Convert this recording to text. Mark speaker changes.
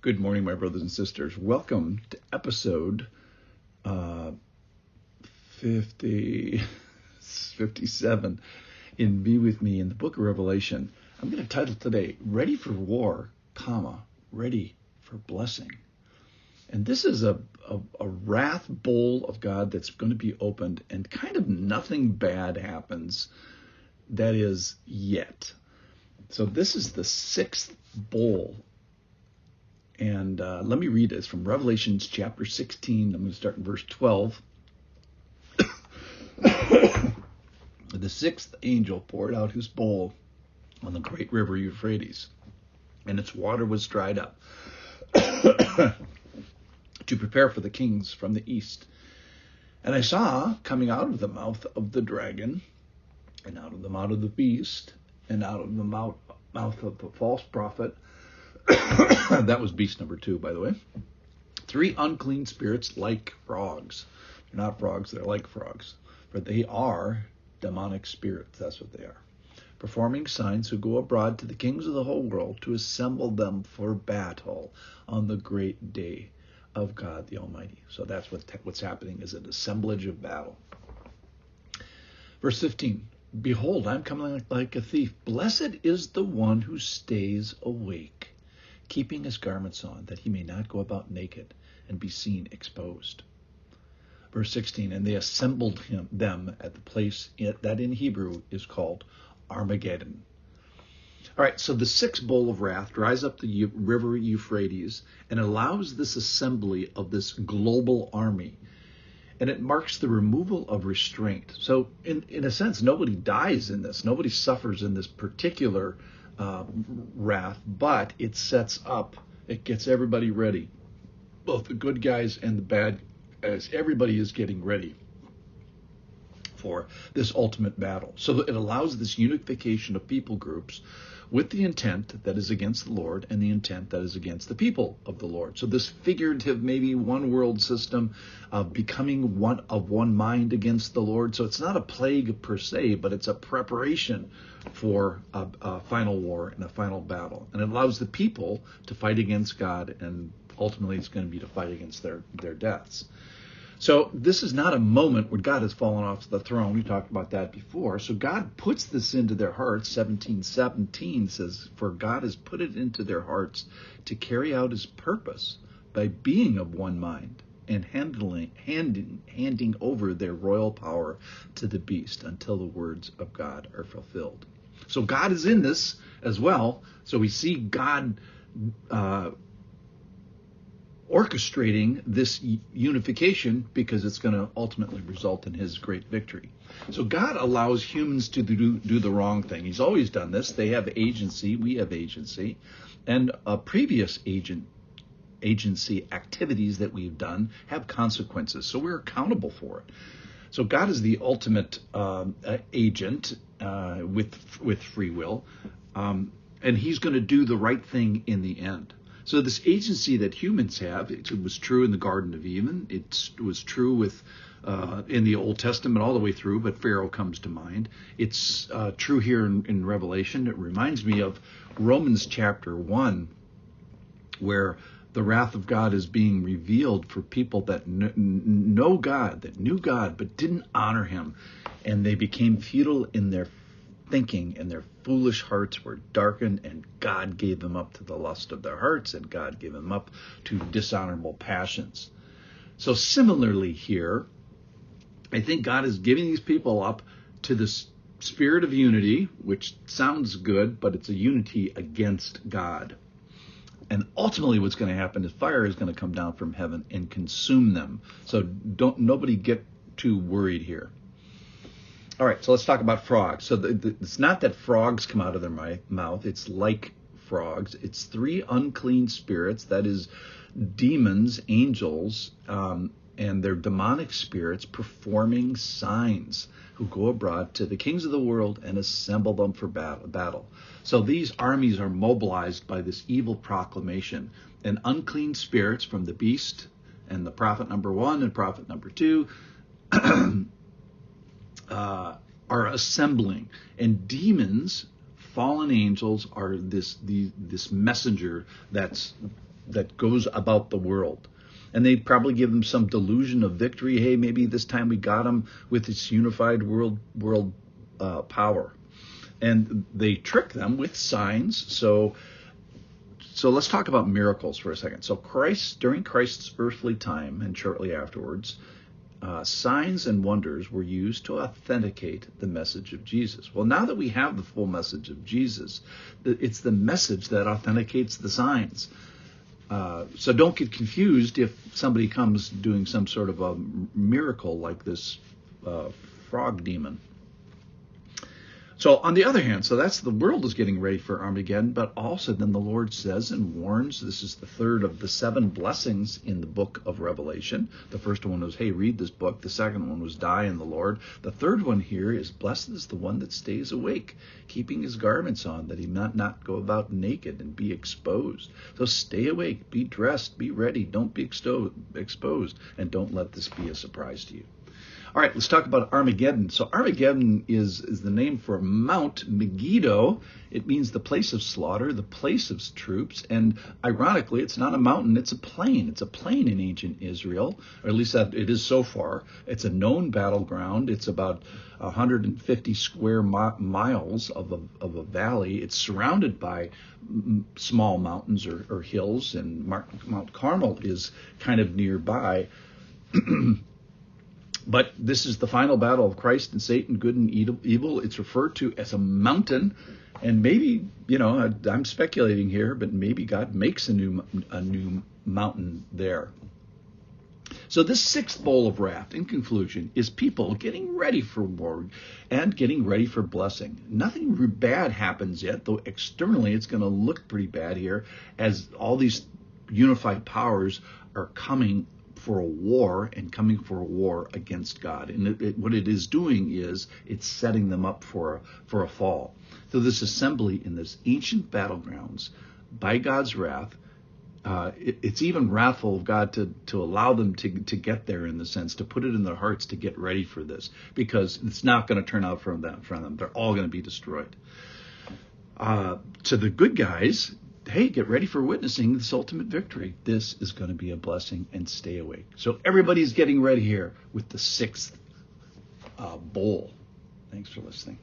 Speaker 1: Good morning, my brothers and sisters. Welcome to episode 57 in Be With Me in the book of Revelation. I'm going to title today, Ready for War, Ready for Blessing. And this is a wrath bowl of God that's going to be opened, and kind of nothing bad happens, that is, yet. So this is the sixth bowl. And let me read this from Revelation chapter 16. I'm going to start in verse 12. The sixth angel poured out his bowl on the great river Euphrates, and its water was dried up to prepare for the kings from the east. And I saw coming out of the mouth of the dragon, and out of the mouth of the beast, and out of the mouth of the false prophet, that was beast number 2, by the way, 3 unclean spirits like frogs. They're not frogs, they're like frogs. For they are demonic spirits, that's what they are. Performing signs, who go abroad to the kings of the whole world to assemble them for battle on the great day of God the Almighty. So that's what's happening, is an assemblage of battle. Verse 15, Behold, I'm coming like a thief. Blessed is the one who stays awake, keeping his garments on, that he may not go about naked and be seen exposed. Verse 16, and they assembled them at the place that in Hebrew is called Armageddon. All right, so the sixth bowl of wrath dries up the river Euphrates and allows this assembly of this global army. And it marks the removal of restraint. So in a sense, nobody dies in this. Nobody suffers in this particular wrath, but it sets up, it gets everybody ready. Both the good guys and the bad guys, everybody is getting ready for this ultimate battle. So it allows this unification of people groups with the intent that is against the Lord and the intent that is against the people of the Lord. So this figurative, maybe one world system of becoming one mind against the Lord. So it's not a plague per se, but it's a preparation for a final war and a final battle. And it allows the people to fight against God, and ultimately it's going to be to fight against their deaths. So this is not a moment when God has fallen off the throne. We talked about that before. So God puts this into their hearts. 17:17 says, For God has put it into their hearts to carry out his purpose by being of one mind and handing over their royal power to the beast until the words of God are fulfilled. So God is in this as well. So we see God orchestrating this unification, because it's going to ultimately result in his great victory. So God allows humans to do the wrong thing. He's always done this. They have agency. We have agency. And previous agency activities that we've done have consequences. So we're accountable for it. So God is the ultimate agent with free will. And he's going to do the right thing in the end. So this agency that humans have, it was true in the Garden of Eden. It was true with in the Old Testament all the way through, but Pharaoh comes to mind. It's true here in Revelation. It reminds me of Romans chapter 1, where the wrath of God is being revealed for people that know God, that knew God, but didn't honor him. And they became futile in their thinking, and their foolish hearts were darkened, and God gave them up to the lust of their hearts, and God gave them up to dishonorable passions. So similarly here, I think God is giving these people up to this spirit of unity, which sounds good, but it's a unity against God. And ultimately what's going to happen is fire is going to come down from heaven and consume them. So nobody get too worried here. All right, so let's talk about frogs. So it's not that frogs come out of their mouth. It's like frogs. It's 3 unclean spirits, that is demons, angels, and they're demonic spirits performing signs, who go abroad to the kings of the world and assemble them for battle. So these armies are mobilized by this evil proclamation. And unclean spirits from the beast and the prophet number 1 and prophet number 2 are assembling, and demons, fallen angels, are this messenger that's that goes about the world. And they probably give them some delusion of victory. Hey, maybe this time we got them with this unified world power. And they trick them with signs. So let's talk about miracles for a second. So during Christ's earthly time and shortly afterwards, signs and wonders were used to authenticate the message of Jesus. Well, now that we have the full message of Jesus, it's the message that authenticates the signs. So don't get confused if somebody comes doing some sort of a miracle like this frog demon. So on the other hand, so that's the world is getting ready for Armageddon, but also then the Lord says and warns, this is the third of the 7 blessings in the book of Revelation. The first one was, hey, read this book. The second one was die in the Lord. The third one here is, blessed is the one that stays awake, keeping his garments on, that he not go about naked and be exposed. So stay awake, be dressed, be ready, don't be exposed, and don't let this be a surprise to you. All right, let's talk about Armageddon. So Armageddon is the name for Mount Megiddo. It means the place of slaughter, the place of troops. And ironically, it's not a mountain, it's a plain. It's a plain in ancient Israel, or at least that it is so far. It's a known battleground. It's about 150 square miles of a valley. It's surrounded by small mountains or hills, and Mount Carmel is kind of nearby. But this is the final battle of Christ and Satan, good and evil. It's referred to as a mountain. And maybe, I'm speculating here, but maybe God makes a new mountain there. So this 6th bowl of wrath, in conclusion, is people getting ready for war and getting ready for blessing. Nothing bad happens yet, though externally it's going to look pretty bad here as all these unified powers are coming for a war and coming for a war against God. And what it is doing is it's setting them up for a fall. So this assembly in this ancient battlegrounds, by God's wrath, it's even wrathful of God to allow them to get there, in the sense, to put it in their hearts to get ready for this, because it's not going to turn out from them. They're all going to be destroyed. To the good guys, hey, get ready for witnessing this ultimate victory. This is going to be a blessing, and stay awake. So everybody's getting ready here with the 6th bowl. Thanks for listening.